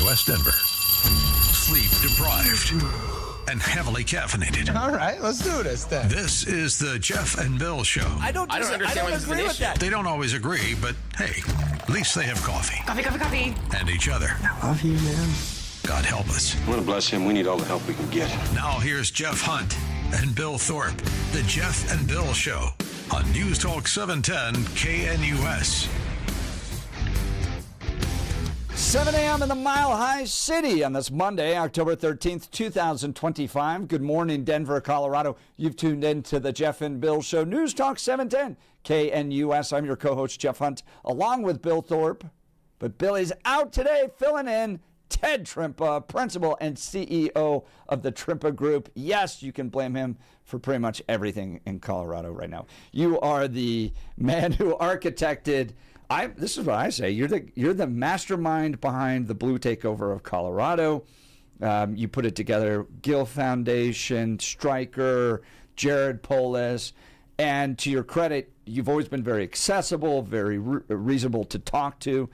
West Denver. Sleep deprived and heavily caffeinated. All right, let's do this then. This is the Jeff and Bill Show. I don't agree with that. They don't always agree, but hey, at least they have coffee. Coffee. And each other. I love you, man. God help us. I want to bless him. We need all the help we can get. Now here's Jeff Hunt and Bill Thorpe. The Jeff and Bill Show on News Talk 710 KNUS. 7 a.m. in the Mile High City on this Monday, October 13th, 2025. Good morning, Denver, Colorado. You've tuned in to the Jeff and Bill Show, News Talk 710, KNUS. I'm your co-host, Jeff Hunt, along with Bill Thorpe. But Billy's out today, filling in. Ted Trimpa, principal and CEO of the Trimpa Group. Yes, you can blame him for pretty much everything in Colorado right now. You are the man who architected... This is what I say. You're the mastermind behind the blue takeover of Colorado. You put it together. Gill Foundation, Stryker, Jared Polis, and to your credit, you've always been very accessible, very reasonable to talk to.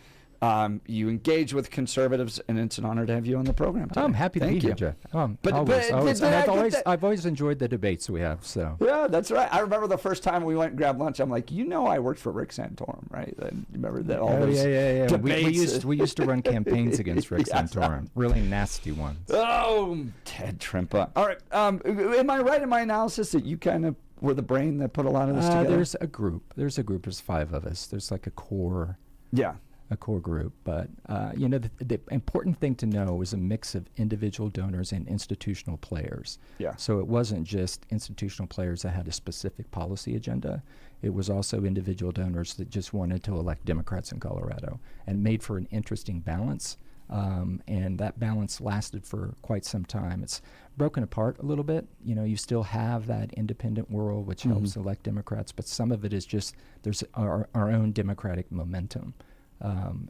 You engage with conservatives, and it's an honor to have you on the program today. I'm happy to be here, Jeff. I've always enjoyed the debates we have. So yeah, that's right. I remember the first time we went and grabbed lunch. I'm like, I worked for Rick Santorum, right? And you remember that? Yeah. Debates. We used to run campaigns against Rick Santorum, really nasty ones. Oh, Ted Trimpa. All right. Am I right in my analysis that you kind of were the brain that put a lot of this together? There's a group. There's 5 of us. There's like a core. Yeah. A core group, but the important thing to know is a mix of individual donors and institutional players. Yeah. So it wasn't just institutional players that had a specific policy agenda. It was also individual donors that just wanted to elect Democrats in Colorado, and made for an interesting balance. And that balance lasted for quite some time. It's broken apart a little bit. You still have that independent world, which helps elect Democrats, but some of it is just there's our own Democratic momentum.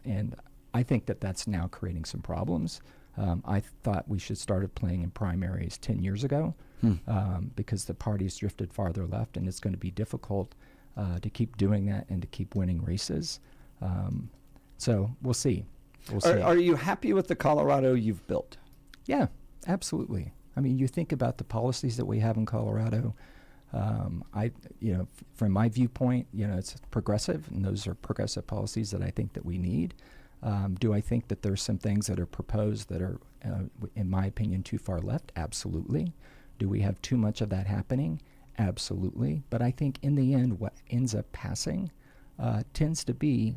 And I think that's now creating some problems. I thought we should start playing in primaries 10 years ago because the parties drifted farther left, and it's going to be difficult to keep doing that and to keep winning races. So we'll see. Are you happy with the Colorado you've built? Yeah, absolutely. I mean, you think about the policies that we have in Colorado. From my viewpoint, it's progressive, and those are progressive policies that I think that we need. Do I think that there's some things that are proposed that are, in my opinion, too far left? Absolutely. Do we have too much of that happening? Absolutely. But I think in the end, what ends up passing tends to be,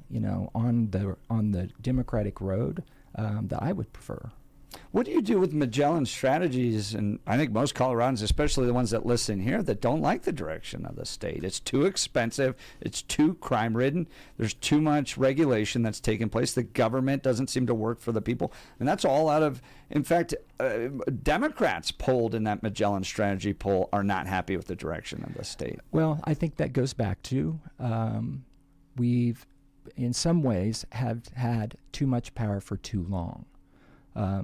on the Democratic road that I would prefer. What do you do with Magellan strategies? And I think most Coloradans, especially the ones that listen here, that don't like the direction of the state. It's too expensive. It's too crime-ridden. There's too much regulation that's taking place. The government doesn't seem to work for the people. And that's all out of, in fact, Democrats polled in that Magellan strategy poll are not happy with the direction of the state. Well, I think that goes back to we've, in some ways, have had too much power for too long.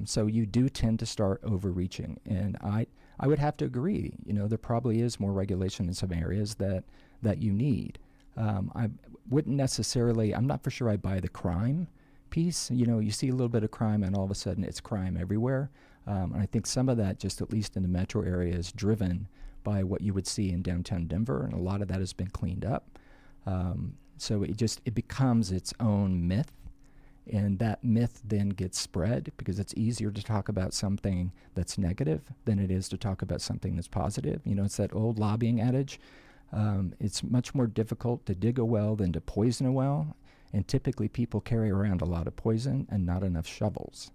So you do tend to start overreaching, and I would have to agree. There probably is more regulation in some areas that you need. I wouldn't necessarily. I'm not for sure I buy the crime piece. You see a little bit of crime, and all of a sudden it's crime everywhere. And I think some of that, just at least in the metro area, is driven by what you would see in downtown Denver, and a lot of that has been cleaned up. So it becomes its own myth. And that myth then gets spread because it's easier to talk about something that's negative than it is to talk about something that's positive. It's that old lobbying adage. It's much more difficult to dig a well than to poison a well. And typically people carry around a lot of poison and not enough shovels.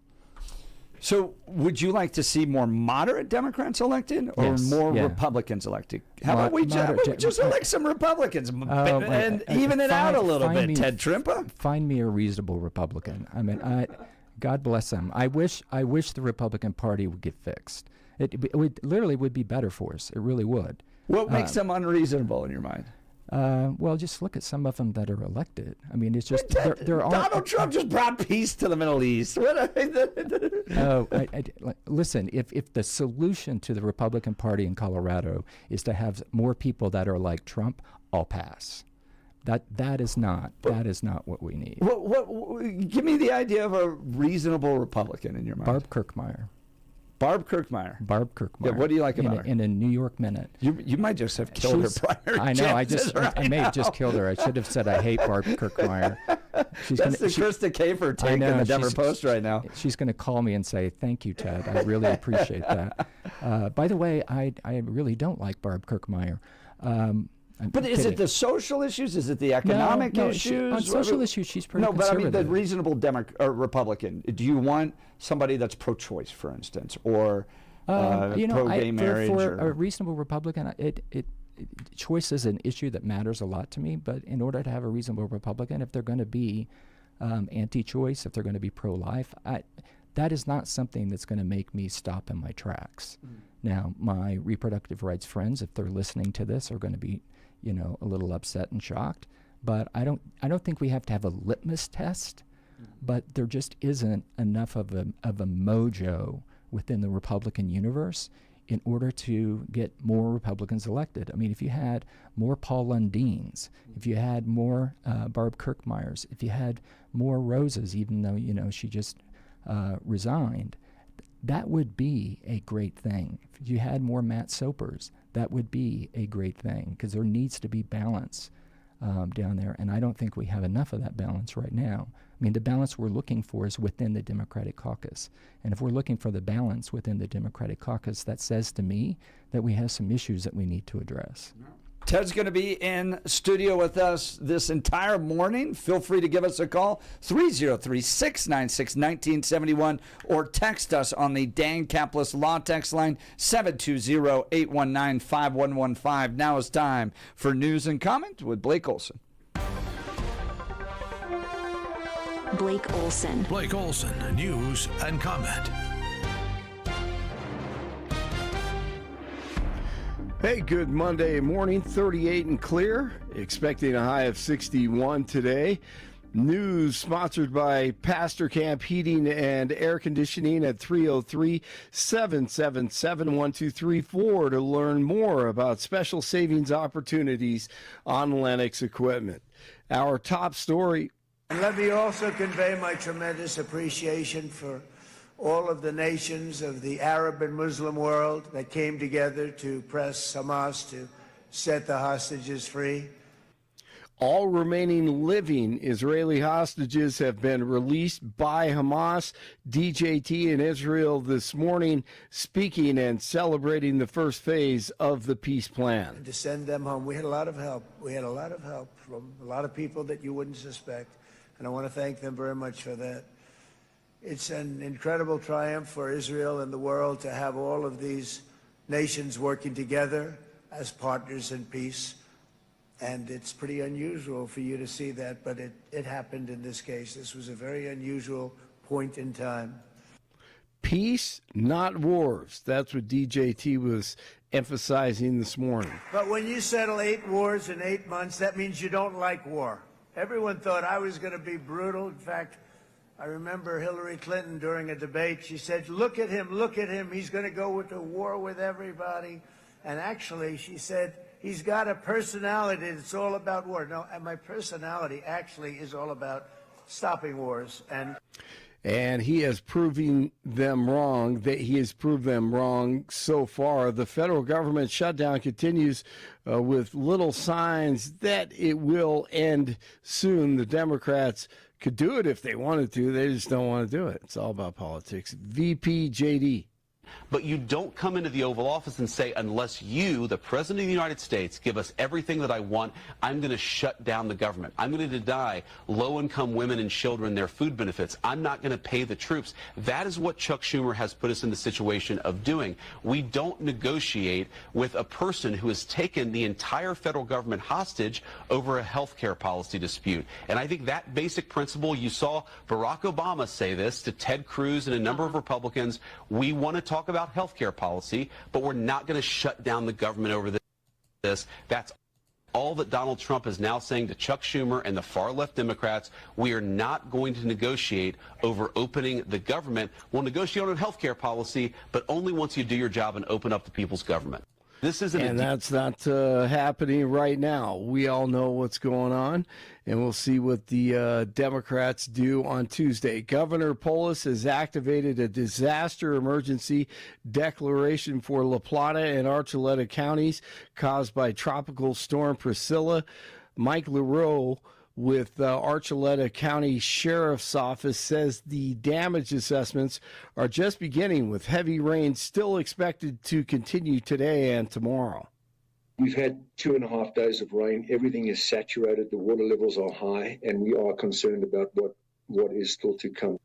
So would you like to see more moderate Democrats elected or more Republicans elected? How about we just elect some Republicans and even it out a little bit, Ted Trimpa? Find me a reasonable Republican. I mean, God bless them. I wish the Republican Party would get fixed. It would be better for us. It really would. What makes them unreasonable in your mind? Well, just look at some of them that are elected. I mean, it's just they're all. Donald Trump just brought peace to the Middle East. Listen, if the solution to the Republican Party in Colorado is to have more people that are like Trump, I'll pass. That is not what we need. Give me the idea of a reasonable Republican in your mind. Barb Kirkmeyer. Barb Kirkmeyer. Yeah, what do you like about her? In a New York Minute. You might just have killed her prior. I know. I may have now. just killed her. I should have said I hate Barb Kirkmeyer. That's the Krista Kafer take in the Denver Post right now. She's going to call me and say, "Thank you, Ted. I really appreciate that." By the way, I really don't like Barb Kirkmeyer. But is it the social issues? Is it the economic issues? On social issues, she's pretty conservative. No, but I mean the reasonable Republican. Do you want somebody that's pro-choice, for instance, or pro-gay marriage? For a reasonable Republican, choice is an issue that matters a lot to me. But in order to have a reasonable Republican, if they're going to be anti-choice, if they're going to be pro-life, that is not something that's going to make me stop in my tracks. Now, my reproductive rights friends, if they're listening to this, are going to be a little upset and shocked, but I don't think we have to have a litmus test, but there just isn't enough of a mojo within the Republican universe in order to get more Republicans elected. I mean, if you had more Paul Lundins, if you had more Barb Kirkmeyers, if you had more Roses, even though she just resigned, that would be a great thing. If you had more Matt Sopers, that would be a great thing, because there needs to be balance down there, and I don't think we have enough of that balance right now. I mean, the balance we're looking for is within the Democratic caucus, and if we're looking for the balance within the Democratic caucus, that says to me that we have some issues that we need to address. Ted's going to be in studio with us this entire morning. Feel free to give us a call, 303-696-1971, or text us on the Dan Caplis Law text line, 720-819-5115. Now is time for News and Comment with Blake Olson. Blake Olson. Blake Olson, News and Comment. Hey, good Monday morning, 38 and clear, expecting a high of 61 today. News sponsored by Pastor Camp Heating and Air Conditioning at 303-777-1234 to learn more about special savings opportunities on Lennox equipment. Our top story. And let me also convey my tremendous appreciation for all of the nations of the Arab and Muslim world that came together to press Hamas to set the hostages free. All remaining living Israeli hostages have been released by Hamas. DJT in Israel this morning speaking and celebrating the first phase of the peace plan. And to send them home, we had a lot of help. We had a lot of help from a lot of people that you wouldn't suspect, and I want to thank them very much for that. It's an incredible triumph for Israel and the world to have all of these nations working together as partners in peace. And it's pretty unusual for you to see that, but it happened in this case. This was a very unusual point in time. Peace, not wars. That's what DJT was emphasizing this morning. But when you settle 8 wars in 8 months, that means you don't like war. Everyone thought I was going to be brutal. In fact, I remember Hillary Clinton during a debate, she said, look at him, he's going to go to war with everybody. And actually, she said, he's got a personality that's all about war. No, and my personality actually is all about stopping wars. And he has proven them wrong. He has proved them wrong so far. The federal government shutdown continues with little signs that it will end soon. The Democrats could do it if they wanted to. They just don't want to do it. It's all about politics. VP JD. But you don't come into the Oval Office and say, unless you, the President of the United States, give us everything that I want, I'm going to shut down the government. I'm going to deny low-income women and children their food benefits. I'm not going to pay the troops. That is what Chuck Schumer has put us in the situation of doing. We don't negotiate with a person who has taken the entire federal government hostage over a health care policy dispute. And I think that basic principle, you saw Barack Obama say this to Ted Cruz and a number of Republicans. We want to talk about health care policy, but we're not going to shut down the government over this. That's all that Donald Trump is now saying to Chuck Schumer and the far-left Democrats. We are not going to negotiate over opening the government. We'll negotiate on health care policy, but only once you do your job and open up the people's government. And that's not happening right now. We all know what's going on, and we'll see what the Democrats do on Tuesday. Governor Polis has activated a disaster emergency declaration for La Plata and Archuleta counties caused by Tropical Storm Priscilla. Mike LaRoe with Archuleta County Sheriff's Office says the damage assessments are just beginning, with heavy rain still expected to continue today and tomorrow. We've had 2.5 days of rain. Everything is saturated. The water levels are high, and we are concerned about what is still to come.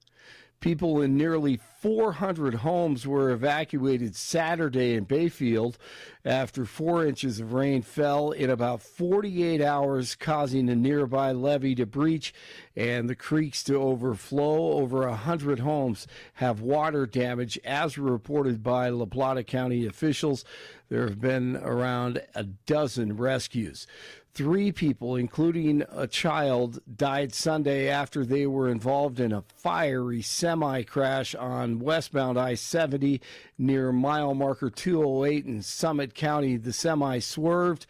People in nearly 400 homes were evacuated Saturday in Bayfield after 4 inches of rain fell in about 48 hours, causing a nearby levee to breach and the creeks to overflow. Over 100 homes have water damage, as reported by La Plata County officials. There have been around a dozen rescues. 3 people, including a child, died Sunday after they were involved in a fiery semi-crash on westbound I-70 near mile marker 208 in Summit County. The semi swerved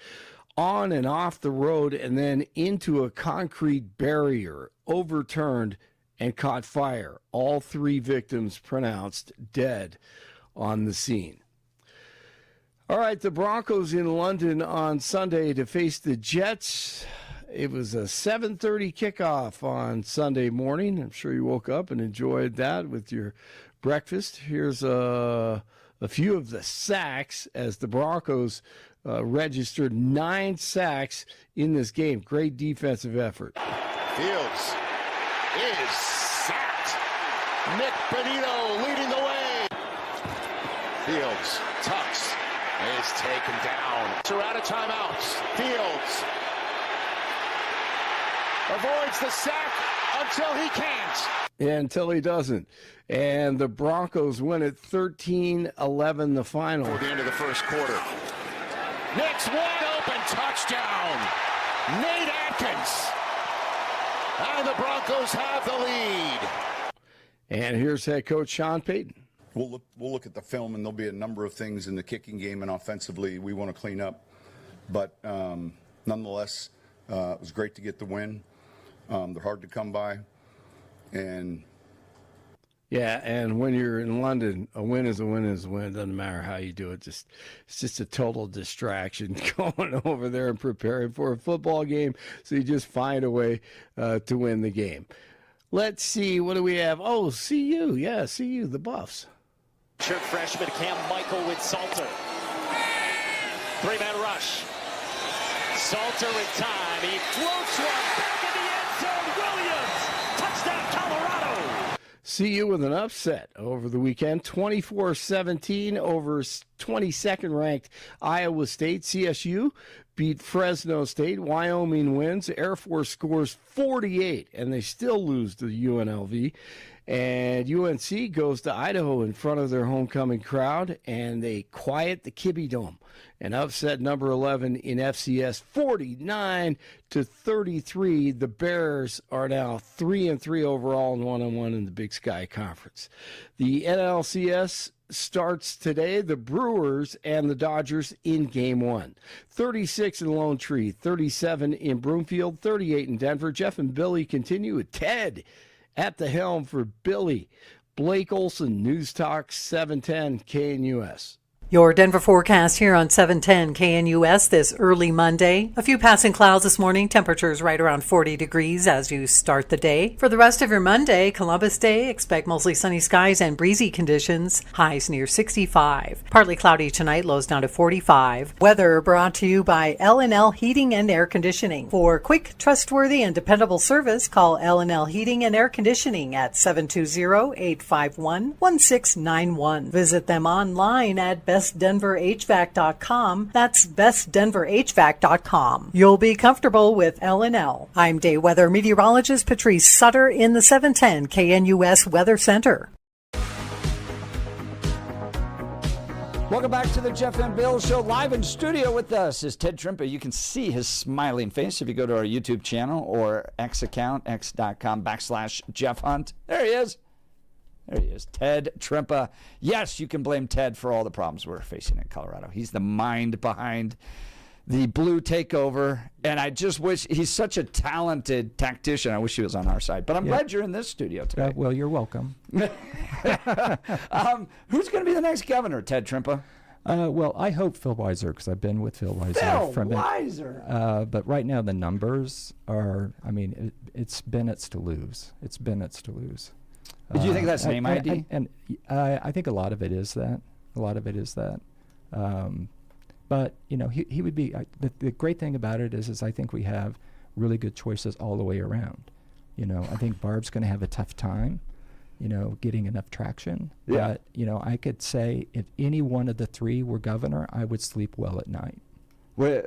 on and off the road and then into a concrete barrier, overturned, and caught fire. All 3 victims pronounced dead on the scene. All right, the Broncos in London on Sunday to face the Jets. It was a 7:30 kickoff on Sunday morning. I'm sure you woke up and enjoyed that with your breakfast. Here's a few of the sacks as the Broncos registered 9 sacks in this game. Great defensive effort. Fields is sacked. Nick Benito leading the way. Fields tucks. Is taken down. So out of timeouts. Fields avoids the sack until he can't. Until he doesn't. And the Broncos win it 13-11 the final. For the end of the first quarter. Nick's wide open touchdown. Nate Atkins. And the Broncos have the lead. And here's head coach Sean Payton. We'll look at the film, and there'll be a number of things in the kicking game and offensively we want to clean up. But nonetheless, it was great to get the win. They're hard to come by. And when you're in London, a win is a win is a win. It doesn't matter how you do it. It's just a total distraction going over there and preparing for a football game. So you just find a way to win the game. Let's see, what do we have? Oh, CU. Yeah, CU, the Buffs. Shirt freshman Cam Michael with Salter. 3-man rush. Salter in time. He floats one back in the end zone. Williams. Touchdown, Colorado. CU with an upset over the weekend. 24-17 over 22nd ranked Iowa State. CSU beat Fresno State. Wyoming wins. Air Force scores 48, and they still lose to UNLV. And UNC goes to Idaho in front of their homecoming crowd, and they quiet the Kibbe Dome and upset number 11 in FCS 49-33. The Bears are now 3-3 overall and 1-1 in the Big Sky Conference. The NLCS starts today. The Brewers and the Dodgers in Game 1. 36 in Lone Tree, 37 in Broomfield, 38 in Denver. Jeff and Billy continue with Ted at the helm for Billy. Blake Olson, News Talk 710 KNUS. Your Denver forecast here on 710 KNUS this early Monday. A few passing clouds this morning. Temperatures right around 40 degrees as you start the day. For the rest of your Monday, Columbus Day, expect mostly sunny skies and breezy conditions. Highs near 65. Partly cloudy tonight, lows down to 45. Weather brought to you by L&L Heating and Air Conditioning. For quick, trustworthy, and dependable service, call L&L Heating and Air Conditioning at 720-851-1691. Visit them online at bestdenverhvac.com. That's bestdenverhvac.com. You'll be comfortable with L&L. I'm day weather meteorologist Patrice Sutter in the 710 KNUS Weather Center. Welcome back to the Jeff and Bill Show. Live in studio with us is Ted Trimpa. You can see his smiling face if you go to our YouTube channel or X account, x.com/Jeff Hunt. There he is. There he is, Ted Trimpa. Yes, you can blame Ted for all the problems we're facing in Colorado. He's the mind behind the blue takeover, and I just wish he's such a talented tactician. I wish he was on our side, but I'm glad you're in this studio today. Well, you're welcome. Who's going to be the next governor, Ted Trimpa? Well, I hope Phil Weiser, because I've been with Phil Weiser. Weiser! But right now the numbers are, I mean, it's Bennett's to lose. It's Bennett's to lose. Do you think that's name ID? And I think a lot of it is that. But, you know, he would be, the great thing about it is I think we have really good choices all the way around. You know, I think Barb's going to have a tough time, you know, getting enough traction. Yeah. But, you know, I could say if any one of the three were governor, I would sleep well at night.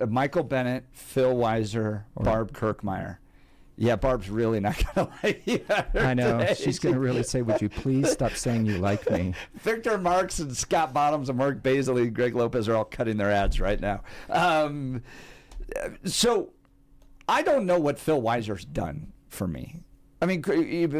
Michael Bennett, Phil Weiser, Barb Kirkmeyer. Yeah, Barb's really not going to like you. I know. Today. She's going to really say, would you please stop saying you like me? Victor Marks and Scott Bottoms and Mark Baisley and Greg Lopez are all cutting their ads right now. So I don't know what Phil Weiser's done for me. I mean,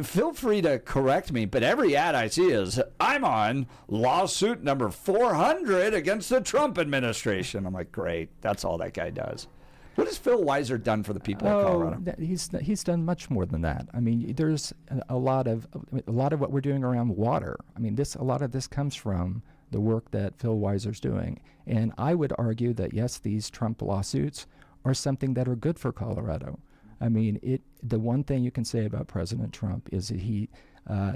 feel free to correct me, but every ad I see is, I'm on lawsuit number 400 against the Trump administration. I'm like, great. That's all that guy does. What has Phil Weiser done for the people of Colorado? He's done much more than that. I mean, there's a lot of what we're doing around water. I mean, a lot of this comes from the work that Phil Weiser's doing. And I would argue that, yes, these Trump lawsuits are something that are good for Colorado. I mean, the one thing you can say about President Trump is that he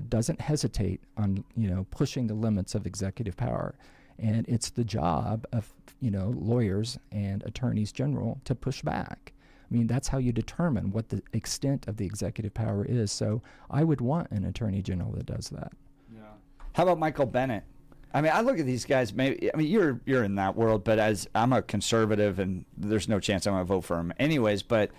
doesn't hesitate on, you know, pushing the limits of executive power. And it's the job of, you know, lawyers and attorneys general to push back. I mean, that's how you determine what the extent of the executive power is. So I would want an attorney general that does that. Yeah. How about Michael Bennett? I mean, I look at these guys. Maybe you're in that world, but as I'm a conservative, and there's no chance I'm going to vote for him anyways. But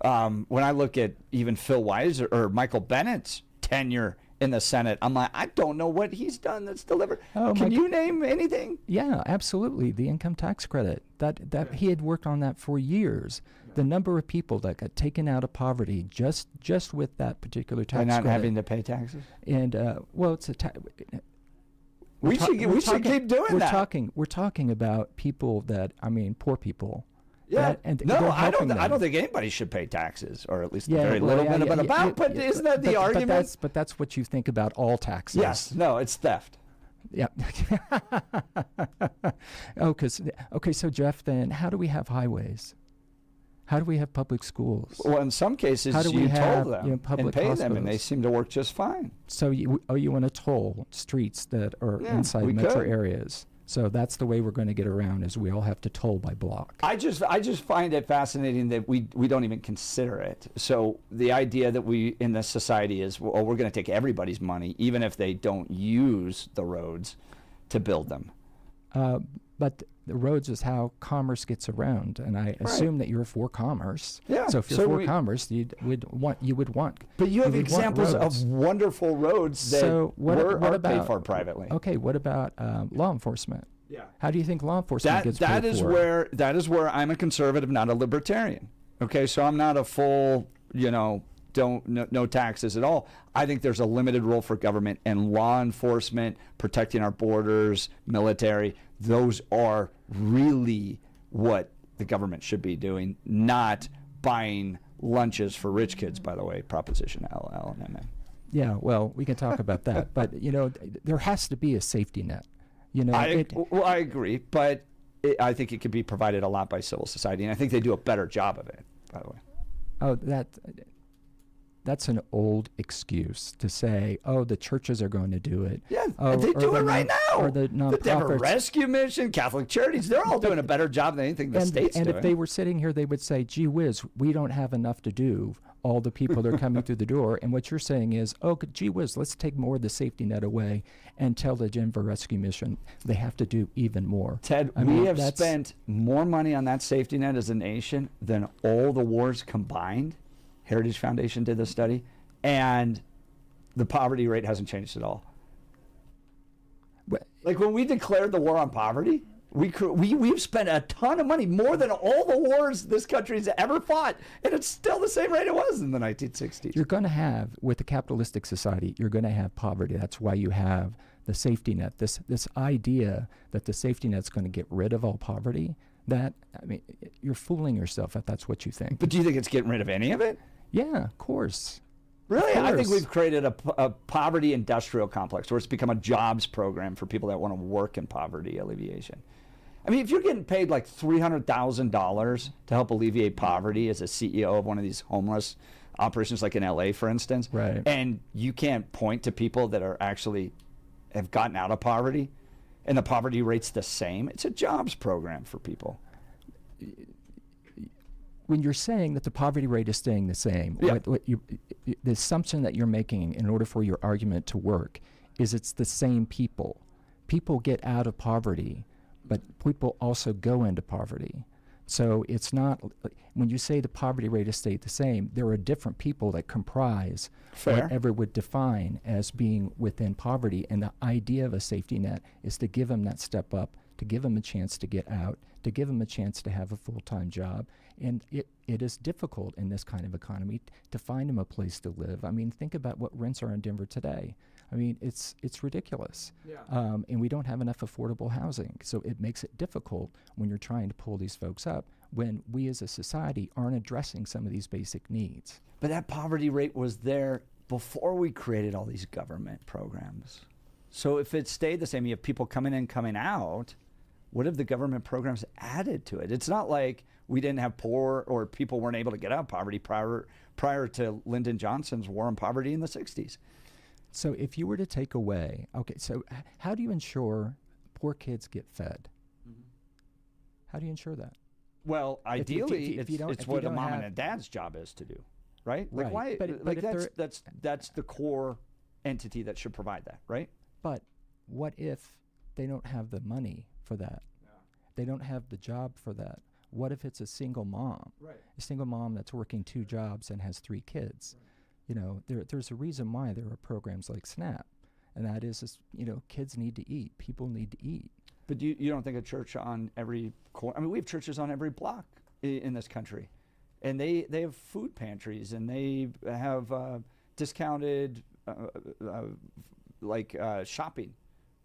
when I look at even Phil Weiser or Michael Bennett's tenure in the Senate, I'm like, I don't know what he's done that's delivered. Can you name anything? Yeah, absolutely. The income tax credit. That he had worked on that for years. The number of people that got taken out of poverty just with that particular tax credit. By not having to pay taxes? And well, it's a we should keep doing that. We're talking about people that, I mean, poor people. Yeah, I don't think anybody should pay taxes, or at least very little bit about. But isn't that the argument? But that's what you think about all taxes. Yes, no, it's theft. Yeah. Okay, so Jeff, then how do we have highways? How do we have public schools? Well, in some cases, you toll them and pay them, and they seem to work just fine. So you want to toll streets that are inside metro areas. So that's the way we're going to get around, is we all have to toll by block. I just find it fascinating that we don't even consider it. So the idea that we in this society is, well, we're going to take everybody's money, even if they don't use the roads, to build them. But the roads is how commerce gets around, and I assume that you're for commerce. Yeah. So if you're for commerce, you would want. But you have examples of wonderful roads that are paid for privately. Okay. What about law enforcement? Yeah. How do you think law enforcement gets paid for? That is where I'm a conservative, not a libertarian. Okay, so I'm not a full, no taxes at all. I think there's a limited role for government, and law enforcement, protecting our borders, military. Those are really what the government should be doing, not buying lunches for rich kids, by the way, Proposition LL and MM. Yeah, well, we can talk about that. But, there has to be a safety net. I agree, but I think it could be provided a lot by civil society, and I think they do a better job of it, by the way. Oh, that's an old excuse to say, the churches are going to do it. Yeah, they do it right now. Or the nonprofits. The Denver Rescue Mission, Catholic Charities, they're all doing a better job than anything the state's doing. And if they were sitting here, they would say, gee whiz, we don't have enough to do. All the people that are coming through the door. And what you're saying is, gee whiz, let's take more of the safety net away and tell the Denver Rescue Mission they have to do even more. Ted, we have spent more money on that safety net as a nation than all the wars combined. Heritage Foundation did this study, and the poverty rate hasn't changed at all. Like when we declared the war on poverty, We've spent a ton of money, more than all the wars this country's ever fought, and it's still the same rate it was in the 1960s. You're going to have, with a capitalistic society, you're going to have poverty. That's why you have the safety net. This idea that the safety net's going to get rid of all poverty, you're fooling yourself if that's what you think. But do you think it's getting rid of any of it? Yeah, of course. Really? Of course. I think we've created a poverty industrial complex where it's become a jobs program for people that want to work in poverty alleviation. I mean, if you're getting paid like $300,000 to help alleviate poverty as a CEO of one of these homeless operations, like in LA, for instance, right, and you can't point to people that are actually have gotten out of poverty, and the poverty rate's the same, it's a jobs program for people. When you're saying that the poverty rate is staying the same, yeah, the assumption that you're making in order for your argument to work is it's the same people. People get out of poverty, but people also go into poverty. So it's not, when you say the poverty rate has stayed the same, there are different people that comprise whatever would define as being within poverty. And the idea of a safety net is to give them that step up, to give them a chance to get out, to give them a chance to have a full-time job. And it is difficult in this kind of economy to find them a place to live. I mean, think about what rents are in Denver today. I mean, it's ridiculous. Yeah. And we don't have enough affordable housing. So it makes it difficult when you're trying to pull these folks up, when we as a society aren't addressing some of these basic needs. But that poverty rate was there before we created all these government programs. So if it stayed the same, you have people coming in, coming out, what have the government programs added to it? It's not like we didn't have poor or people weren't able to get out of poverty prior to Lyndon Johnson's war on poverty in the 60s. So if you were to take away, so how do you ensure poor kids get fed? Mm-hmm. How do you ensure that? Well, ideally, it's what a mom and a dad's job is to do, right? Like why? But that's the core entity that should provide that, right? But what if they don't have the money for that? Yeah. They don't have the job for that. What if it's a single mom? Right. A single mom that's working 2 jobs and has 3 kids. Right. You know, there's a reason why there are programs like SNAP, and that is, kids need to eat. People need to eat. But you don't think a church on every corner? I mean, we have churches on every block in this country, and they have food pantries, and they have discounted shopping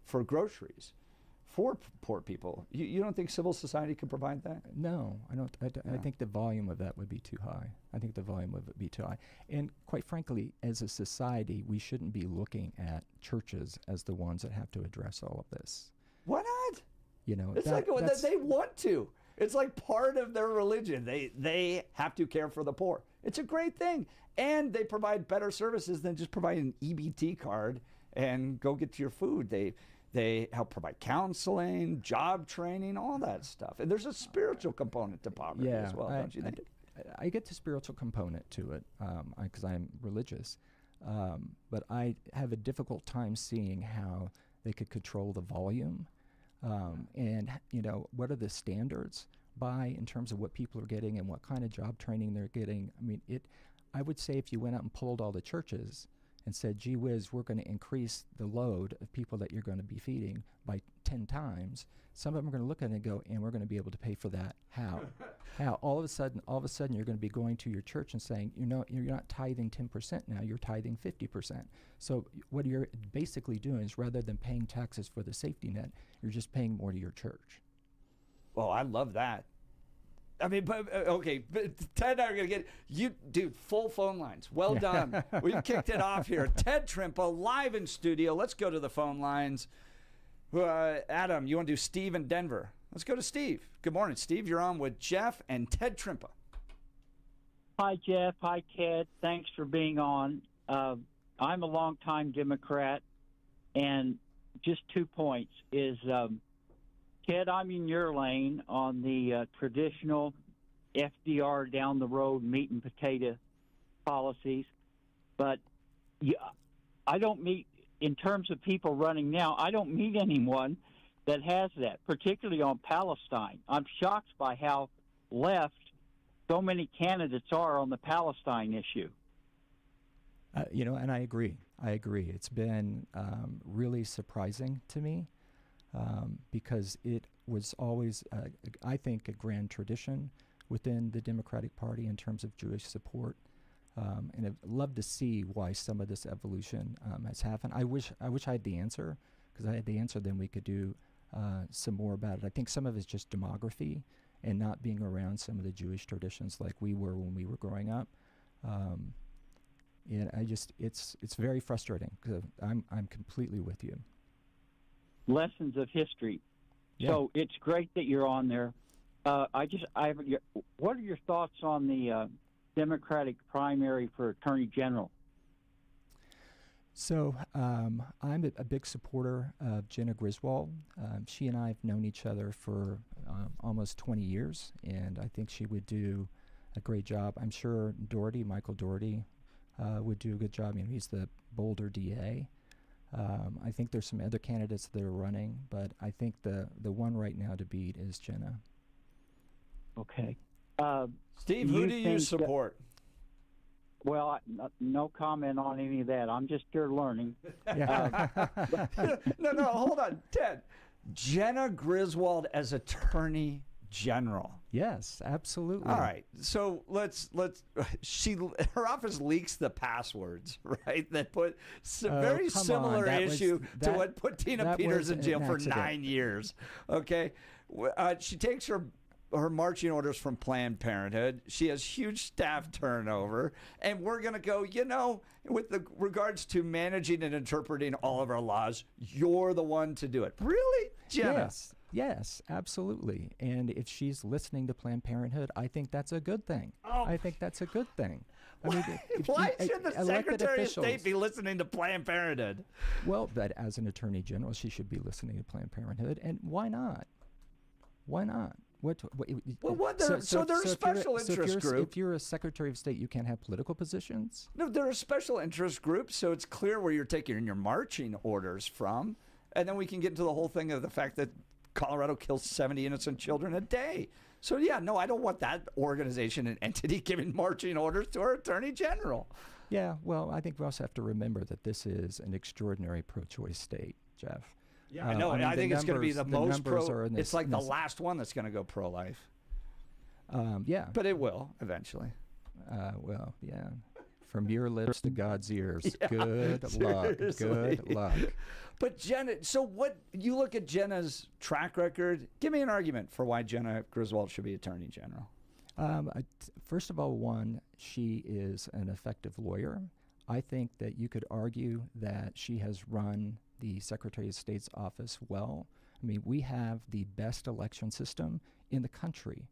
for groceries for poor people. You don't think civil society could provide that? No, I don't. I think the volume of that would be too high. I think the volume of it would be too high. And quite frankly, as a society, we shouldn't be looking at churches as the ones that have to address all of this. Why not? It's like they want to. It's like part of their religion. They have to care for the poor. It's a great thing. And they provide better services than just providing an EBT card and go get your food. They help provide counseling, job training, all that stuff. And there's a spiritual component to poverty as well, don't you think? I get the spiritual component to it because I'm religious. But I have a difficult time seeing how they could control the volume. And, what are the standards in terms of what people are getting and what kind of job training they're getting? I mean, I would say if you went out and polled all the churches and said, gee whiz, we're going to increase the load of people that you're going to be feeding by 10 times, some of them are going to look at it and go, and we're going to be able to pay for that. How? How? All of a sudden, you're going to be going to your church and saying, you're not tithing 10% now, you're tithing 50%. So what you're basically doing is, rather than paying taxes for the safety net, you're just paying more to your church. Well, I love that. I mean, but Ted and I are going to get you, dude, full phone lines. Well done. We've kicked it off here. Ted Trimpa live in studio. Let's go to the phone lines. Adam, you want to do Steve in Denver? Let's go to Steve. Good morning, Steve. You're on with Jeff and Ted Trimpa. Hi, Jeff. Hi, Ted. Thanks for being on. I'm a longtime Democrat, and just 2 points is Ted, I'm in your lane on the traditional FDR down the road meat and potato policies. But I don't meet, in terms of people running now, I don't meet anyone that has that, particularly on Palestine. I'm shocked by how left so many candidates are on the Palestine issue. And I agree. It's been really surprising to me. Because it was always, I think, a grand tradition within the Democratic Party in terms of Jewish support. And I'd love to see why some of this evolution has happened. I wish I had the answer, because I had the answer, then we could do some more about it. I think some of it's just demography and not being around some of the Jewish traditions like we were when we were growing up. And it's very frustrating, because I'm completely with you. Lessons of history. Yeah. So it's great that you're on there. What are your thoughts on the Democratic primary for Attorney General? So I'm a big supporter of Jenna Griswold. She and I have known each other for almost 20 years, and I think she would do a great job. I'm sure Michael Doherty, would do a good job. He's the Boulder DA. I think there's some other candidates that are running, but I think the one right now to beat is Jenna. Okay. Steve, who do you support? Well, no comment on any of that. I'm just here learning. No, hold on, Ted. Jenna Griswold as Attorney General. Yes, absolutely. All right. So her office leaks the passwords, right? That put very similar issue to what put Tina Peters in jail for 9 years. Okay. She takes her marching orders from Planned Parenthood. She has huge staff turnover. And we're going to go, with regards to managing and interpreting all of our laws, you're the one to do it. Really, Jenna? Yes, absolutely. And if she's listening to Planned Parenthood, I think that's a good thing. I think that's a good thing. Why should the Secretary of State be listening to Planned Parenthood? Well, but as an Attorney General, she should be listening to Planned Parenthood. And why not? Why not? They're a special interest group. If you're a Secretary of State, you can't have political positions? No, they're a special interest group, so it's clear where you're taking your marching orders from. And then we can get into the whole thing of the fact that Colorado kills 70 innocent children a day. So, I don't want that organization and entity giving marching orders to our Attorney General. Yeah, well, I think we also have to remember that this is an extraordinary pro-choice state, Jeff. Yeah, I know. I think it's going to be the most pro. It's like the last one that's going to go pro-life. Yeah. But it will eventually. Well, yeah. From your lips to God's ears. Yeah, good luck. Good luck. But Jenna, so what, you look at Jenna's track record, give me an argument for why Jenna Griswold should be Attorney General. First of all, one, she is an effective lawyer. I think that you could argue that she has run the Secretary of State's office well. We have the best election system in the country.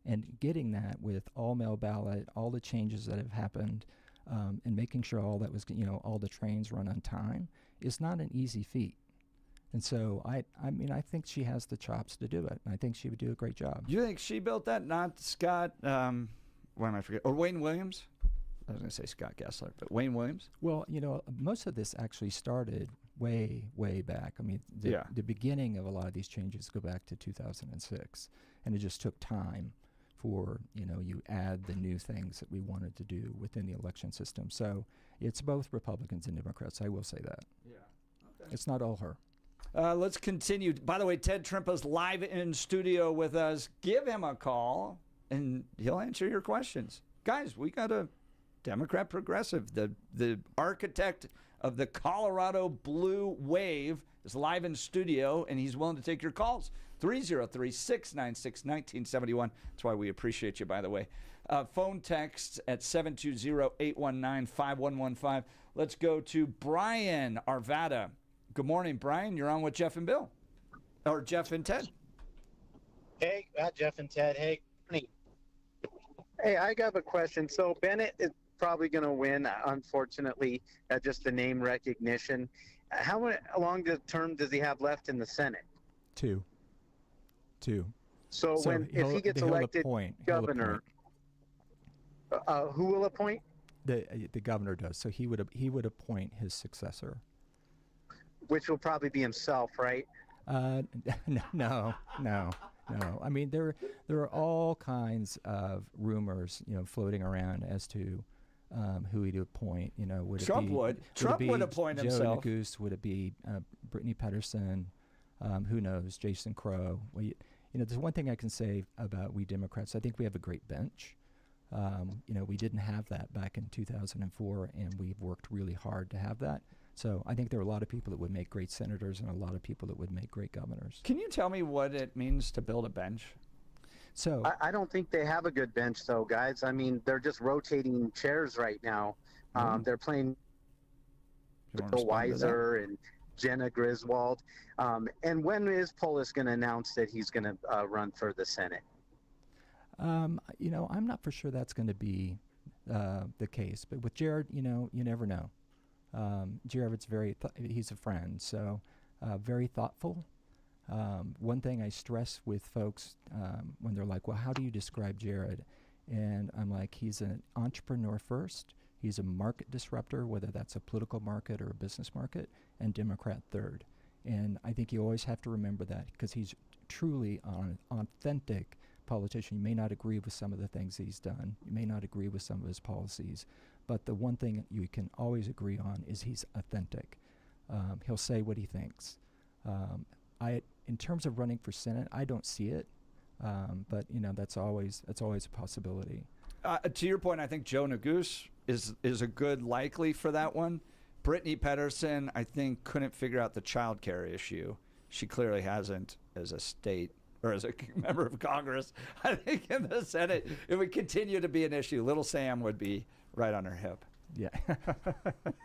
And getting that with all mail ballot, all the changes that have happened, and making sure all that was, all the trains run on time is not an easy feat. And so I think she has the chops to do it. And I think she would do a great job. You think she built that, not Scott, why am I forgetting? Or Wayne Williams? I was going to say Scott Gessler, but Wayne Williams? Well, most of this actually started way, way back. The beginning of a lot of these changes go back to 2006. And it just took time for, you add the new things that we wanted to do within the election system. So it's both Republicans and Democrats. I will say that. Yeah. Okay. It's not all her. Let's continue. By the way, Ted Trimpa's live in studio with us. Give him a call, and he'll answer your questions. Guys, we got a Democrat progressive. The architect of the Colorado Blue Wave is live in studio, and he's willing to take your calls. 303-696-1971. That's why we appreciate you, by the way. Phone texts at 720-819-5115. Let's go to Brian Arvada. Good morning, Brian. You're on with Jeff and Bill. Or Jeff and Ted. Hey, Jeff and Ted. Hey, Hey, I got a question. So Bennett is probably going to win, unfortunately, just the name recognition. How long the term does he have left in the Senate? Two. So if he gets elected governor, who will appoint? The governor does. So he would appoint his successor. Which will probably be himself, right? No. There are all kinds of rumors, floating around as to who he'd appoint. Trump would appoint Joe himself. Neguse? Would it be Brittany Pedersen? Who knows? Jason Crow. there's one thing I can say about we Democrats. I think we have a great bench. We didn't have that back in 2004, and we've worked really hard to have that. So I think there are a lot of people that would make great senators and a lot of people that would make great governors. Can you tell me what it means to build a bench? So I don't think they have a good bench, though, guys. I mean, they're just rotating chairs right now. They're playing Bill Weiser and Jenna Griswold. And when is Polis going to announce that he's going to run for the Senate? I'm not for sure that's going to be the case. But with Jared, you never know. Jared's he's a friend, so very thoughtful. One thing I stress with folks when they're like, well, how do you describe Jared? And I'm like, he's an entrepreneur first. He's a market disruptor, whether that's a political market or a business market, and Democrat third. And I think you always have to remember that because he's truly an authentic politician. You may not agree with some of the things he's done. You may not agree with some of his policies. But the one thing you can always agree on is he's authentic. He'll say what he thinks. In terms of running for Senate, I don't see it. But that's always a possibility. To your point, I think Joe Neguse is a good likely for that one. Brittany Pedersen, I think, couldn't figure out the child care issue. She clearly hasn't as a state or as a member of Congress. I think in the Senate, it would continue to be an issue. Little Sam would be right on her hip. Yeah.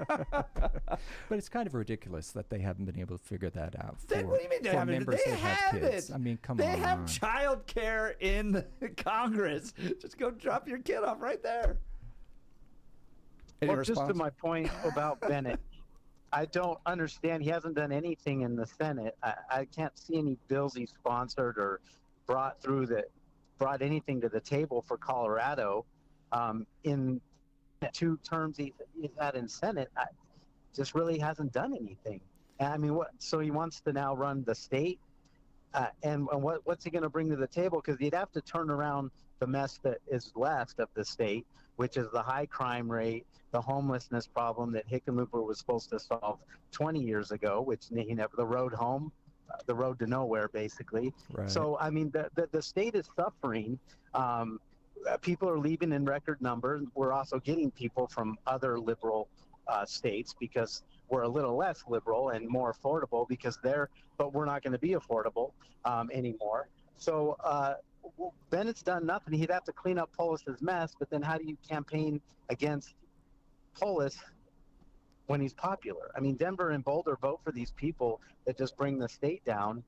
But it's kind of ridiculous that they haven't been able to figure that out for, what do you mean they haven't? members They that have kids. it. I mean, come they on. They have child care in Congress. Just go drop your kid off right there. Well, just to my point about Bennett, I don't understand. He hasn't done anything in the Senate. I can't see any bills he sponsored or brought anything to the table for Colorado. In the 2 terms he's had in Senate, just really hasn't done anything. And I mean, so he wants to now run the state, and what's he going to bring to the table? Because he'd have to turn around the mess that is left of the state, which is the high crime rate, the homelessness problem that Hickenlooper was supposed to solve 20 years ago, which he never, the road home, the road to nowhere, basically. Right. So, I mean, the state is suffering. People are leaving in record numbers. We're also getting people from other liberal states because we're a little less liberal and more affordable but we're not going to be affordable anymore. So Bennett's done nothing. He'd have to clean up Polis's mess, but then how do you campaign against Polis when he's popular? I mean, Denver and Boulder vote for these people that just bring the state down.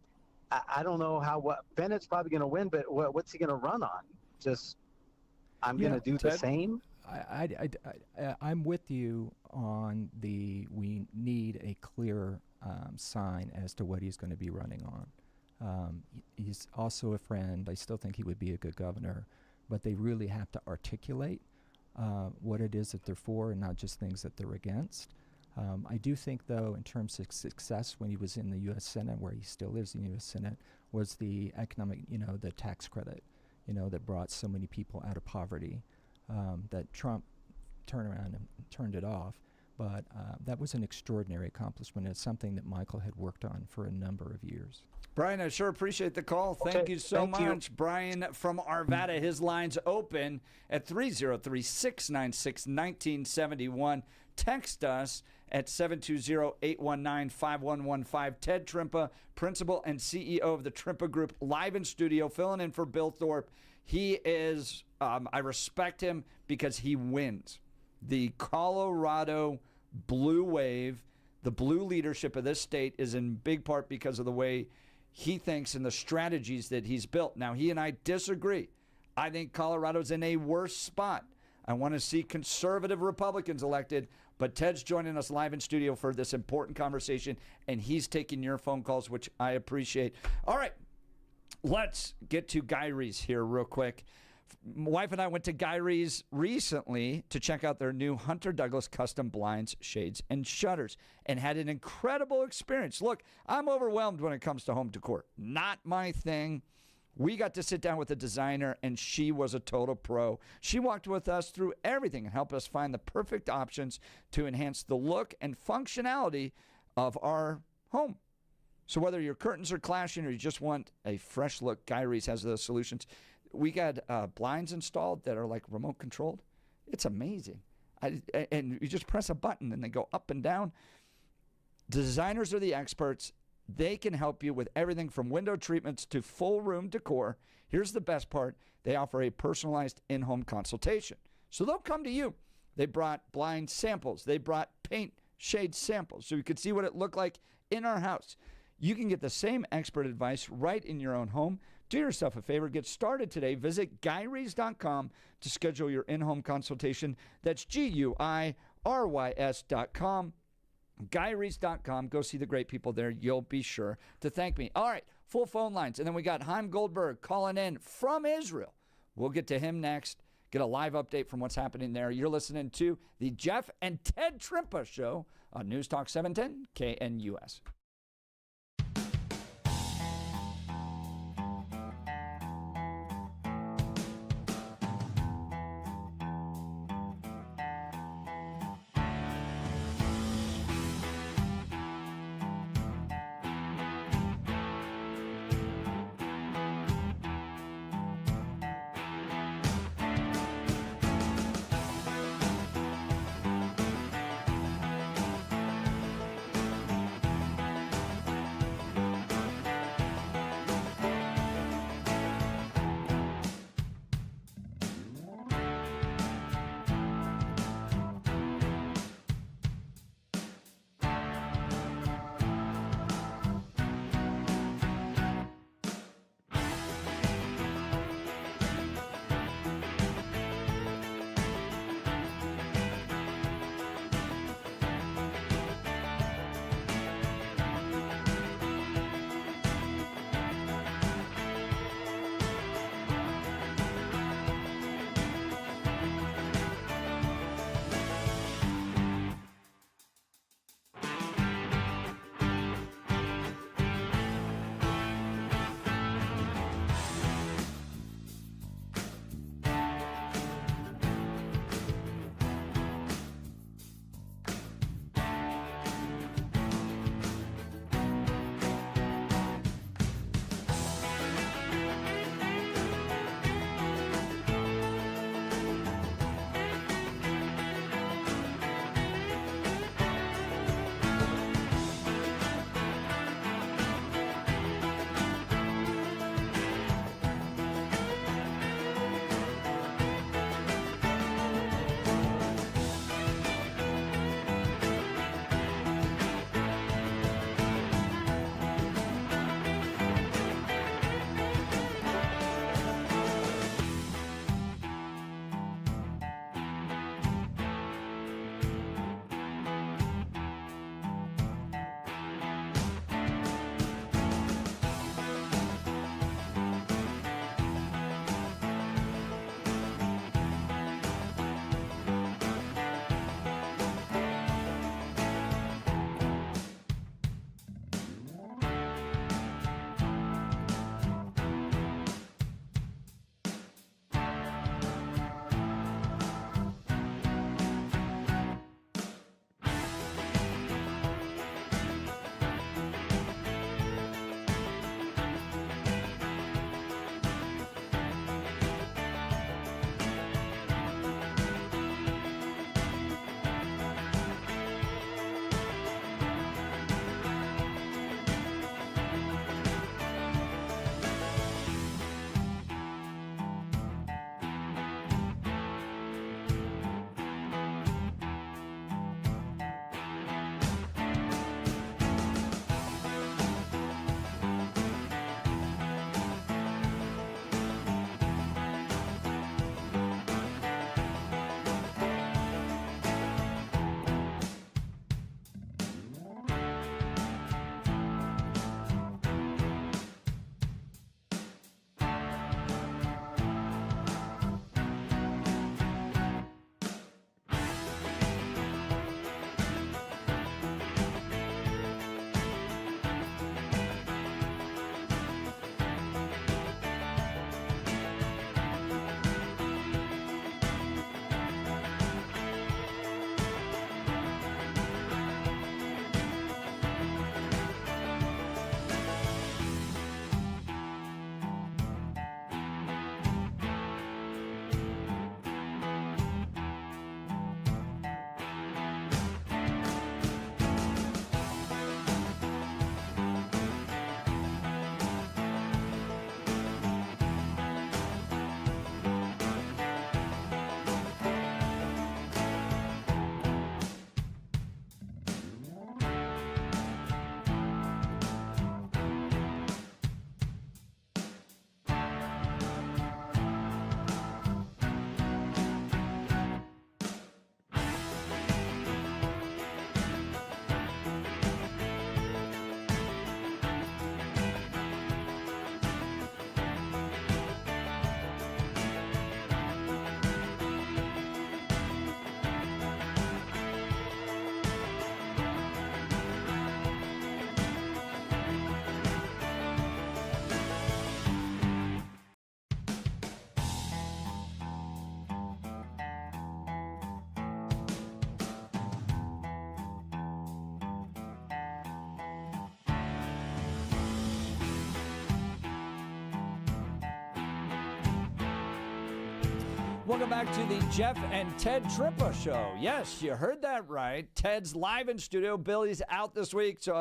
I don't know Bennett's probably going to win, but what's he going to run on? I'm going to do the same. I'm with you on we need a clear sign as to what he's going to be running on. He's also a friend. I still think he would be a good governor, but they really have to articulate what it is that they're for and not just things that they're against. I do think, though, in terms of success when he was in the U.S. Senate, where he still is in the U.S. Senate, was the economic, the tax credit, that brought so many people out of poverty, that Trump turned around and turned it off. But that was an extraordinary accomplishment. It's something that Michael had worked on for a number of years. Brian, I sure appreciate the call. Thank you so much. Brian from Arvada, his line's open at 303-696-1971. Text us at 720-819-5115. Ted Trimpa, principal and CEO of the Trimpa Group, live in studio, filling in for Bill Thorpe. He is, I respect him because he wins. The Colorado blue wave, the blue leadership of this state is in big part because of the way he thinks and the strategies that he's built. Now, he and I disagree. I think Colorado's in a worse spot. I want to see conservative Republicans elected, but Ted's joining us live in studio for this important conversation, and he's taking your phone calls, which I appreciate. All right, let's get to Guy Rees here real quick. My wife and I went to Guy Rees recently to check out their new Hunter Douglas custom blinds, shades, and shutters, and had an incredible experience. Look, I'm overwhelmed when it comes to home decor. Not my thing. We got to sit down with a designer, and she was a total pro. She walked with us through everything and helped us find the perfect options to enhance the look and functionality of our home. So whether your curtains are clashing or you just want a fresh look, Guy Reese has those solutions. We got blinds installed that are like remote controlled. It's amazing. And you just press a button and they go up and down. Designers are the experts. They can help you with everything from window treatments to full room decor. Here's the best part. They offer a personalized in-home consultation. So they'll come to you. They brought blind samples. They brought paint shade samples so you could see what it looked like in our house. You can get the same expert advice right in your own home. Do yourself a favor. Get started today. Visit GuyReese.com to schedule your in-home consultation. That's GUIRYS.com. GuyReese.com. Go see the great people there. You'll be sure to thank me. All right, full phone lines. And then we got Chaim Goldberg calling in from Israel. We'll get to him next. Get a live update from what's happening there. You're listening to the Jeff and Ted Trimpa Show on News Talk 710 KNUS. Welcome back to the Jeff and Ted Trimpa Show. Yes, you heard that right. Ted's live in studio. Billy's out this week, so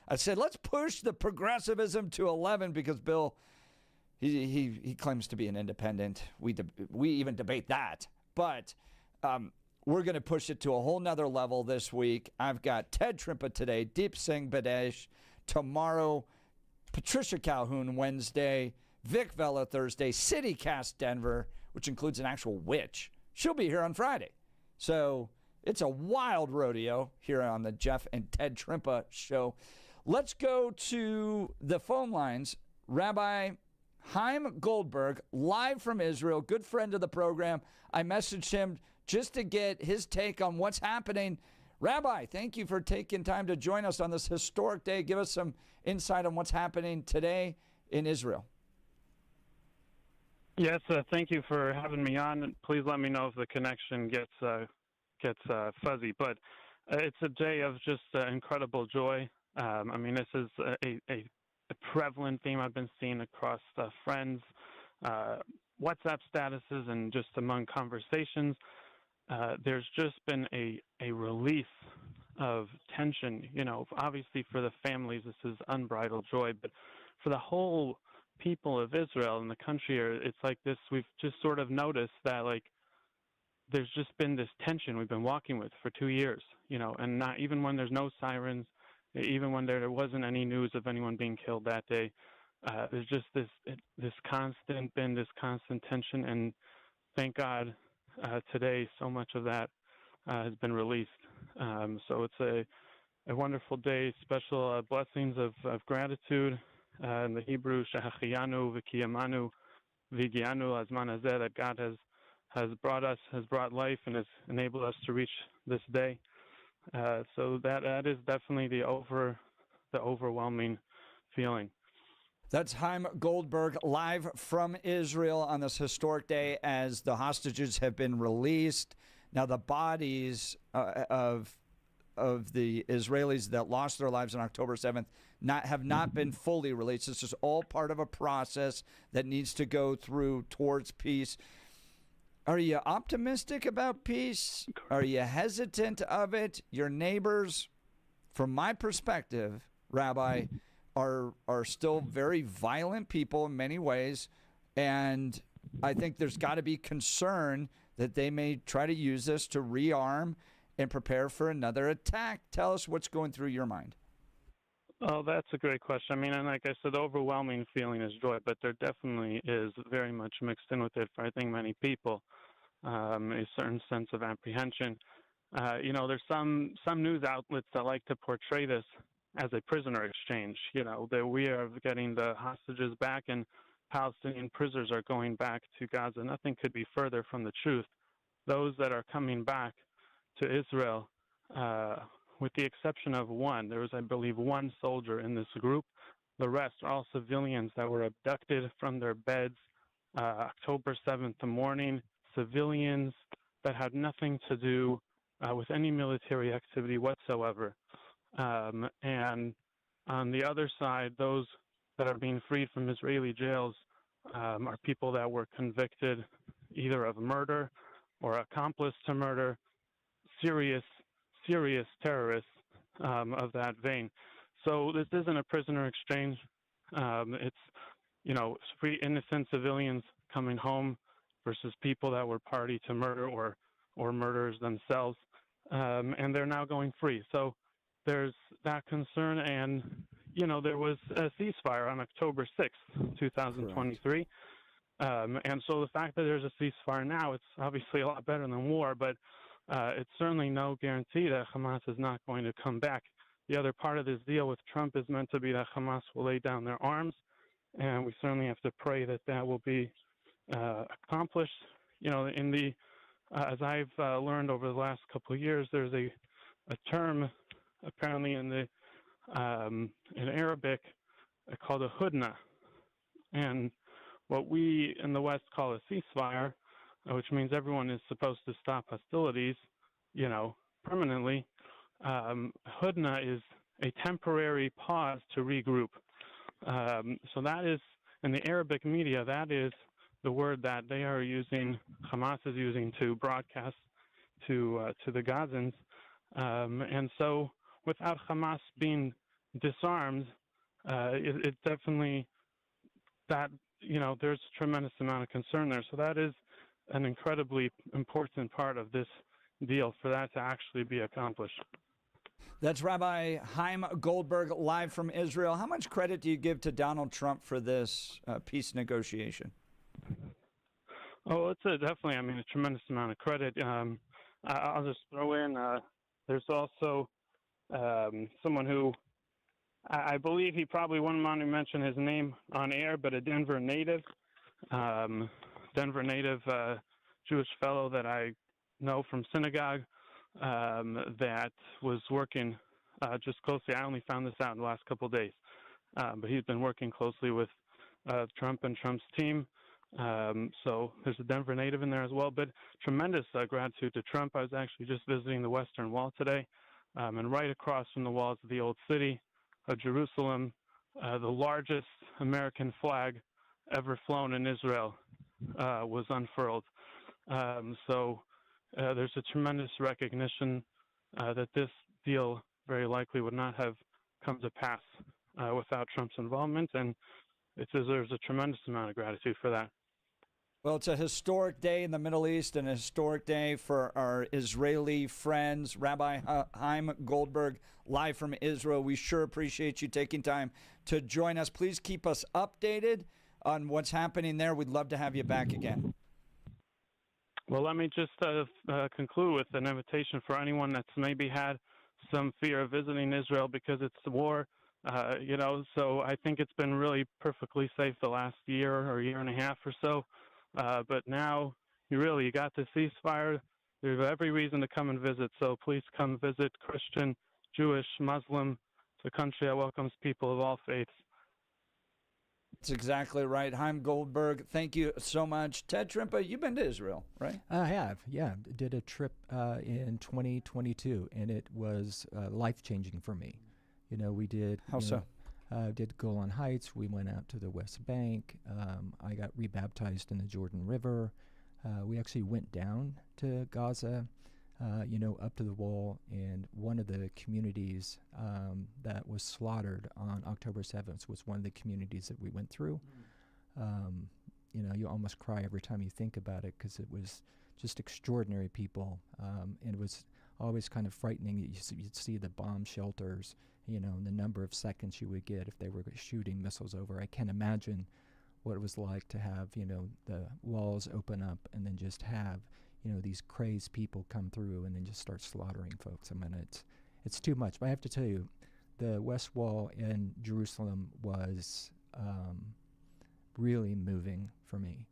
I said let's push the progressivism to 11 because Bill, he claims to be an independent. We even debate that, but we're going to push it to a whole nother level this week. I've got Ted Trimpa today, Deep Singh Badesh tomorrow, Patricia Calhoun Wednesday, Vic Vela Thursday, CityCast Denver, which includes an actual witch. She'll be here on Friday. So it's a wild rodeo here on the Jeff and Ted Trimpa Show. Let's go to the phone lines. Rabbi Chaim Goldberg, live from Israel, good friend of the program. I messaged him just to get his take on what's happening. Rabbi, thank you for taking time to join us on this historic day. Give us some insight on what's happening today in Israel. Yes, thank you for having me on. Please let me know if the connection gets fuzzy. But it's a day of just incredible joy. I mean, this is a prevalent theme I've been seeing across friends, WhatsApp statuses, and just among conversations. There's just been a release of tension. You know, obviously for the families, this is unbridled joy, but for the whole people of Israel and the country, it's like this. We've just sort of noticed that, like, there's just been this tension we've been walking with for 2 years, you know, and not even when there's no sirens, even when there wasn't any news of anyone being killed that day, there's just this constant tension, and thank God today so much of that has been released. So it's a wonderful day, special blessings of gratitude. In the Hebrew, Shehachiyanu v'kiyamanu v'gianu azman hazeh, that God has brought life and has enabled us to reach this day. So that is definitely the overwhelming feeling. That's Chaim Goldberg live from Israel on this historic day as the hostages have been released. Now the bodies of the Israelis that lost their lives on October 7th have not been fully released. This is all part of a process that needs to go through towards peace. Are you optimistic about peace? Are you hesitant of it? Your neighbors, from my perspective, Rabbi, are still very violent people in many ways, and I think there's got to be concern that they may try to use this to rearm and prepare for another attack. Tell us what's going through your mind. Oh, that's a great question. I mean, and like I said, the overwhelming feeling is joy, but there definitely is very much mixed in with it for, I think, many people, a certain sense of apprehension. You know, there's some news outlets that like to portray this as a prisoner exchange, you know, that we are getting the hostages back and Palestinian prisoners are going back to Gaza. Nothing could be further from the truth. Those that are coming back to Israel, with the exception of one. There was, I believe, one soldier in this group. The rest are all civilians that were abducted from their beds October 7th morning, civilians that had nothing to do with any military activity whatsoever. And on the other side, those that are being freed from Israeli jails are people that were convicted either of murder or accomplice to murder, serious terrorists of that vein. So this isn't a prisoner exchange. It's, you know, free innocent civilians coming home versus people that were party to murder or murderers themselves, and they're now going free. So there's that concern, and you know, there was a ceasefire on October 6th, 2023. And so the fact that there's a ceasefire now, it's obviously a lot better than war, but it's certainly no guarantee that Hamas is not going to come back. The other part of this deal with Trump is meant to be that Hamas will lay down their arms, and we certainly have to pray that that will be accomplished. You know, in the as I've learned over the last couple of years, there's a term apparently in Arabic called a hudna, and what we in the West call a ceasefire, which means everyone is supposed to stop hostilities, you know, permanently. Hudna is a temporary pause to regroup. So that is, in the Arabic media, that is the word that they are using, Hamas is using to broadcast to the Gazans. And so without Hamas being disarmed, it definitely, that, there's a tremendous amount of concern there. So that is an incredibly important part of this deal for that to actually be accomplished. That's Rabbi Chaim Goldberg live from Israel. How much credit do you give to Donald Trump for this peace negotiation? Oh, it's definitely, a tremendous amount of credit. I'll just throw in, there's also someone who, I believe he probably wouldn't want to mention his name on air, but a Denver native Jewish fellow that I know from synagogue that was working just closely. I only found this out in the last couple of days, but he's been working closely with Trump and Trump's team. So there's a Denver native in there as well, but tremendous gratitude to Trump. I was actually just visiting the Western Wall today, and right across from the walls of the old city of Jerusalem, the largest American flag ever flown in Israel was unfurled. So there's a tremendous recognition that this deal very likely would not have come to pass without Trump's involvement, and it deserves a tremendous amount of gratitude for that. Well, it's a historic day in the Middle East and a historic day for our Israeli friends. Rabbi Chaim Goldberg, live from Israel. We sure appreciate you taking time to join us. Please keep us updated on what's happening there. We'd love to have you back again. Well, let me just conclude with an invitation for anyone that's maybe had some fear of visiting Israel because it's the war. So I think it's been really perfectly safe the last year or year and a half or so. But now you got the ceasefire. There's every reason to come and visit. So please come visit, Christian, Jewish, Muslim. It's a country that welcomes people of all faiths. That's exactly right. Chaim Goldberg, thank you so much. Ted Trimpa, you've been to Israel, right? I have, yeah. Did a trip in 2022, and it was life-changing for me. We did... How so? Did Golan Heights. We went out to the West Bank. I got rebaptized in the Jordan River. We actually went down to Gaza, up to the wall. And one of the communities that was slaughtered on October 7th was one of the communities that we went through. You almost cry every time you think about it because it was just extraordinary people. And it was always kind of frightening that you'd see the bomb shelters, and the number of seconds you would get if they were shooting missiles over. I can't imagine what it was like to have, the walls open up and then just have, these crazed people come through and then just start slaughtering folks. It's too much. But I have to tell you, the West Wall in Jerusalem was really moving for me.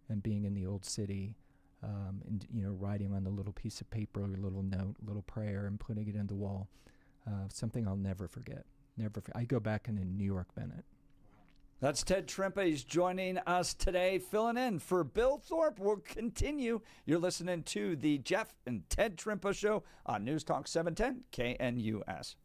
And being in the old city, and writing on the little piece of paper, a little note, a little prayer, and putting it in the wall. Something I'll never forget. I go back in New York, Bennett. That's Ted Trimpa. He's joining us today, filling in for Bill Thorpe. We'll continue. You're listening to the Jeff and Ted Trimpa Show on News Talk 710 KNUS.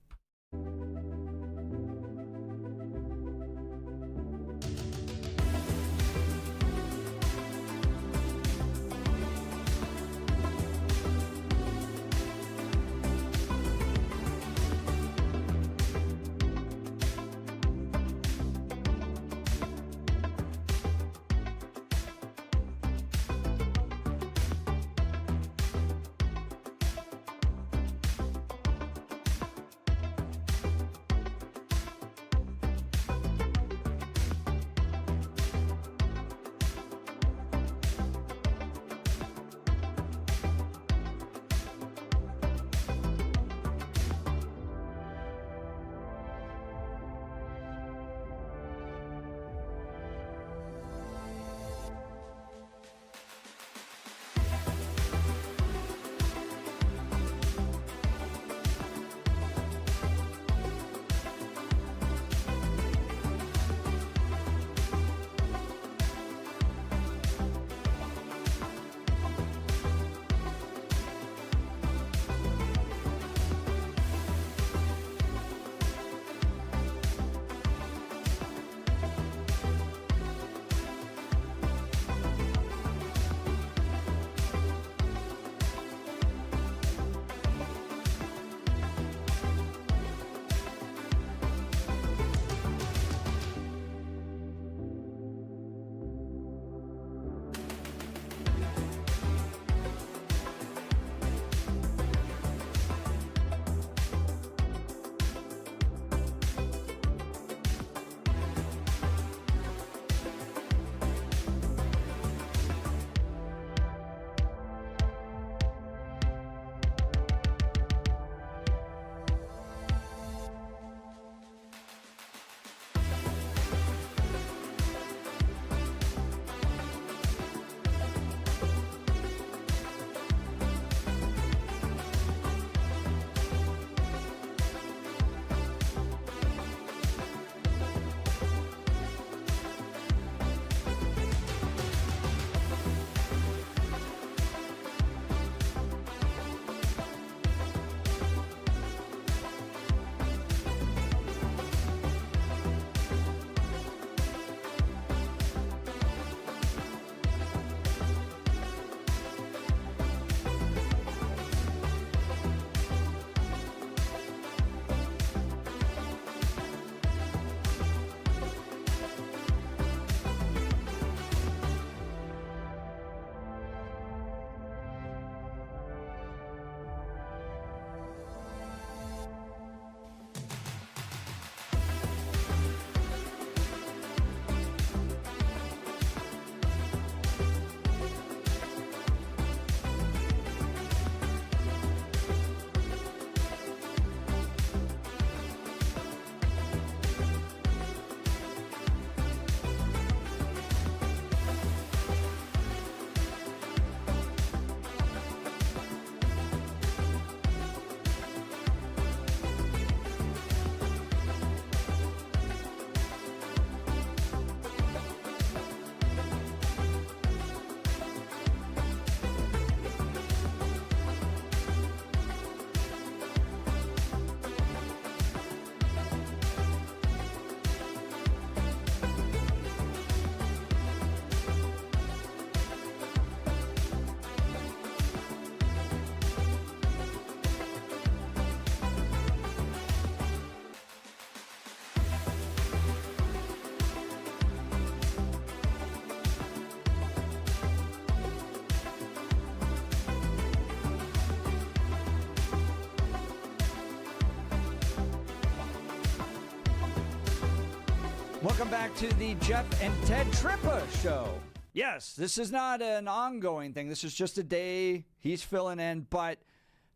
Welcome back to the Jeff and Ted Trimpa Show. Yes, this is not an ongoing thing. This is just a day he's filling in, but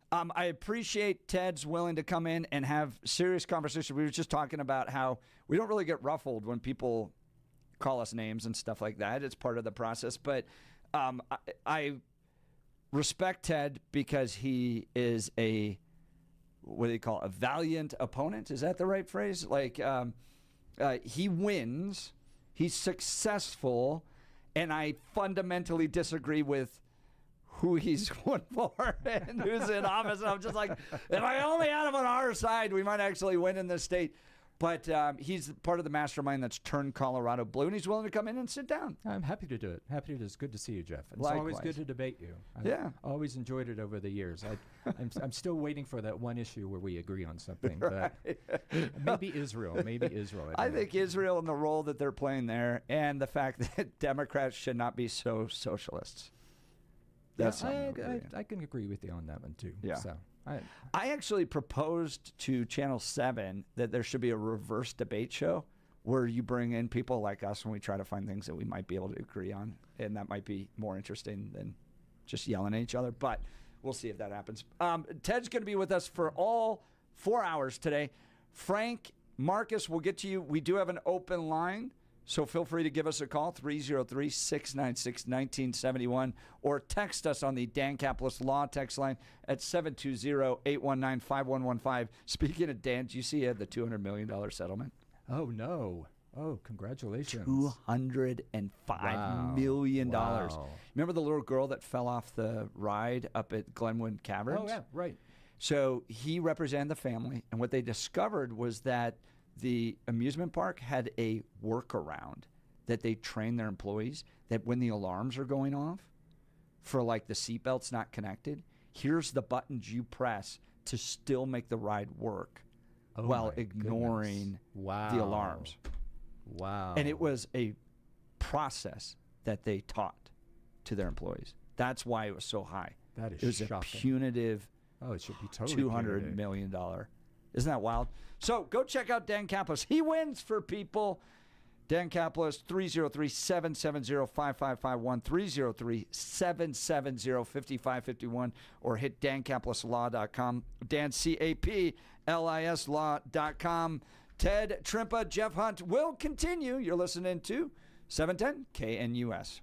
I appreciate Ted's willing to come in and have serious conversation. We were just talking about how we don't really get ruffled when people call us names and stuff like that. It's part of the process, but I respect Ted because he is a, what do you call it, a valiant opponent? Is that the right phrase? Like, he wins, he's successful, and I fundamentally disagree with who he's won for and who's in office. And I'm just like, if I only had him on our side, we might actually win in this state. But he's part of the mastermind that's turned Colorado blue, and he's willing to come in and sit down. I'm happy to do it. It's good to see you, Jeff. It's Likewise. Always good to debate you. I've always enjoyed it over the years. I'm still waiting for that one issue where we agree on something. Right. But maybe Israel. I think Israel and the role that they're playing there, and the fact that Democrats should not be so socialists. That's I can agree with you on that one, too. Yeah. So. I actually proposed to Channel 7 that there should be a reverse debate show where you bring in people like us and we try to find things that we might be able to agree on, and that might be more interesting than just yelling at each other, but we'll see if that happens. Ted's going to be with us for all 4 hours today. Frank, Marcus, we'll get to you. We do have an open line, so feel free to give us a call, 303-696-1971, or text us on the Dan Caplis Law text line at 720-819-5115. Speaking of Dan, did you see he had the $200 million settlement? Oh, no. Oh, congratulations. $205 million. Wow. Remember the little girl that fell off the ride up at Glenwood Caverns? Oh, yeah, right. So he represented the family, and what they discovered was that the amusement park had a workaround that they train their employees that when the alarms are going off for like the seatbelt's not connected, here's the buttons you press to still make the ride work while ignoring the alarms. Wow. And it was a process that they taught to their employees. That's why it was so high. That is It was shocking. a punitive it should be totally $200 million. Isn't that wild? So go check out Dan Caplis. He wins for people. Dan Caplis, 303-770-5551, 303-770-5551, or hit dancaplisLaw.com, DanCaplis.com. Ted Trimpa, Jeff Hunt will continue. You're listening to 710 KNUS.